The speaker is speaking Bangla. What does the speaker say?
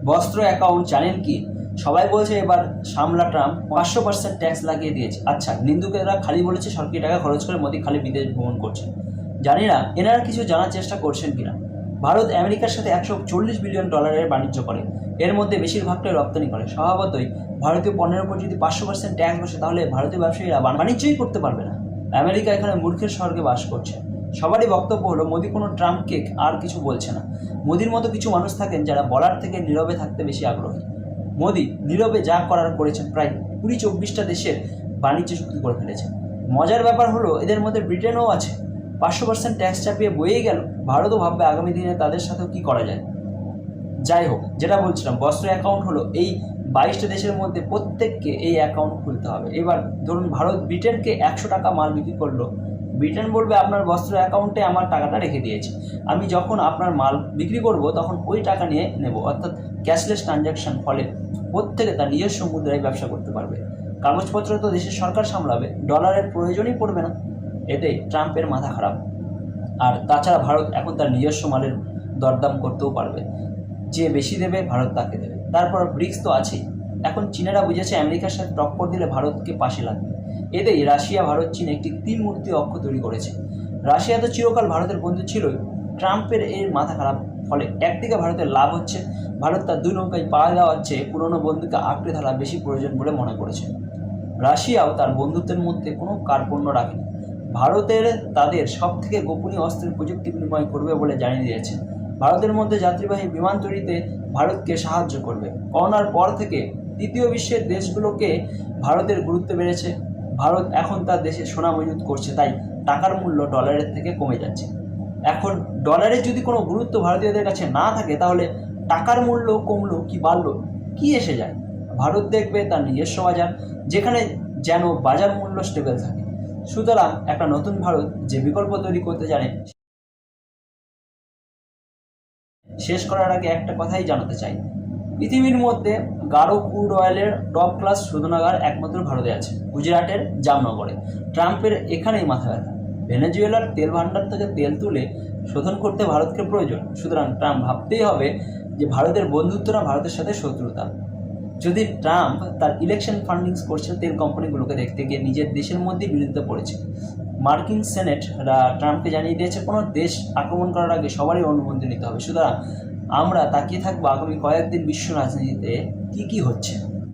বস্ত্র অ্যাকাউন্ট জানেন কি? সবাই বলছে এবার সামলা ট্রাম্প 500% ট্যাক্স লাগিয়ে দিয়েছে। আচ্ছা, নিন্দুকেরা খালি বলেছে সরকারি টাকা খরচ করে মোদি খালি বিদেশ ভ্রমণ করছে। জানি না এনারা কিছু জানার চেষ্টা করছেন কিনা। ভারত আমেরিকার সাথে $140 বিলিয়ন বাণিজ্য করে, এর মধ্যে বেশিরভাগটাই রপ্তানি করে। স্বভাবতই ভারতীয় পণ্যের উপর যদি 500% ট্যাক্স বসে, তাহলে ভারতীয় ব্যবসায়ীরা বাণিজ্যই করতে পারবে না। আমেরিকা এখানে মূর্খের স্বর্গে বাস করছে। সবারই বক্তব্য হলো মোদি কোনো ট্রাম্পকে আর কিছু বলছে না। মোদির মতো কিছু মানুষ থাকেন যারা বলার থেকে নীরবে থাকতে বেশি আগ্রহী। মোদি নীরবে যা করার করেছেন, প্রায় 20-24টা দেশের বাণিজ্য চুক্তি করে ফেলেছেন। মজার ব্যাপার হলো এদের মধ্যে ব্রিটেনও আছে। 500% ট্যাক্স চাপিয়ে বয়েই গেল। ভারতও ভাববে আগামী দিনে তাদের সাথেও কি করা যায়। যাই হোক, যেটা বলছিলাম, বস্ত্র অ্যাকাউন্ট হলো এই 22টা দেশের মধ্যে প্রত্যেককে এই অ্যাকাউন্ট খুলতে হবে। এবার ধরুন ভারত ব্রিটেনকে 100 টাকা মাল বিক্রি করলো, ব্রিটেন বলবে আপনার বস্ত্র অ্যাকাউন্টে আমার টাকাটা রেখে দিয়েছি, আমি যখন আপনার মাল বিক্রি করব তখন ওই টাকা নিয়ে নেব, অর্থাৎ ক্যাশলেস ট্রানজ্যাকশন। ফলে প্রত্যেকে তার নিজস্ব মুদ্রায় ব্যবসা করতে পারবে। কাগজপত্র তো দেশের সরকার সামলাবে, ডলারের প্রয়োজনই পড়বে না। এটাই ট্রাম্পের মাথা খারাপ। আর তাছাড়া ভারত এখন তার নিজস্ব মালের দরদাম করতেও পারবে, যে বেশি দেবে ভারত তাকে দেবে। তারপর ব্রিক্স তো আছেই। এখন চীনেরা বুঝেছে আমেরিকার সাথে টক্কর দিলে ভারতকে পাশে লাগবে। এতেই রাশিয়া, ভারত, চীন একটি ত্রিমূর্তি অক্ষ তৈরি করেছে। রাশিয়া তো চিরকাল ভারতের বন্ধু ছিলই, ট্রাম্পের এর মাথা খারাপ। ফলে একদিকে ভারতের লাভ হচ্ছে, ভারত তার দুই নৌকায় পা দেওয়ার চেয়ে পুরনো বন্ধুকে আঁকড়ে ধরা বেশি প্রয়োজন বলে মনে করেছে। রাশিয়াও তার বন্ধুত্বের মধ্যে কোনো কার্পণ্য রাখেনি। ভারতের তাদের সব থেকে গোপনীয় অস্ত্রের প্রযুক্তি বিনিময় করবে বলে জানিয়ে দিয়েছে। ভারতের মধ্যে যাত্রীবাহী বিমান তৈরিতে ভারতকে সাহায্য করবে। করোনার পর থেকে তৃতীয় বিশ্বের দেশগুলোকে ভারতের গুরুত্ব বেড়েছে। ভারত এখন তার দেশে সোনা মজুত করছে, তাই টাকার মূল্য ডলারের থেকে কমে যাচ্ছে। এখন ডলারের যদি কোনো গুরুত্ব ভারতীয়দের কাছে না থাকে, তাহলে টাকার মূল্য কমলো কি বাড়লো কি এসে যায়? ভারত দেখবে তার নিজস্ব বাজার, যেখানে যেন বাজার মূল্য স্টেবল থাকে। সুতরাং একটা নতুন ভারত যে বিকল্প তৈরি করতে জানে। শেষ করার আগে একটা কথাই জানাতে চাই, পৃথিবীর মধ্যে গাঢ় ক্রুড অয়েলের টপ ক্লাস শোধনাগার একমাত্র ভারতে আছে, গুজরাটের জামনগরে। ট্রাম্পের এখানেই মাথা ব্যথা। ভেনেজুয়েলার তেল ভান্ডার থেকে তেল তুলে শোধন করতে ভারতকে প্রয়োজন। সুতরাং ট্রাম্প ভাবতেই হবে যে ভারতের বন্ধুত্ব না ভারতের সাথে শত্রুতা। যদি ট্রাম্প তার ইলেকশন ফান্ডিংস করছে তেল কোম্পানিগুলোকে দেখতে গিয়ে নিজের দেশের মধ্যেই বিরোধিতা পড়েছে। মার্কিন সেনেটরা ট্রাম্পকে জানিয়ে দিয়েছে কোনো দেশ আক্রমণ করার আগে সবারই অনুমতি নিতে হবে। সুতরাং আমরা তাকিয়ে থাকবো আগামী কয়েকদিন বিশ্ব রাজনীতিতে কী কী হচ্ছে।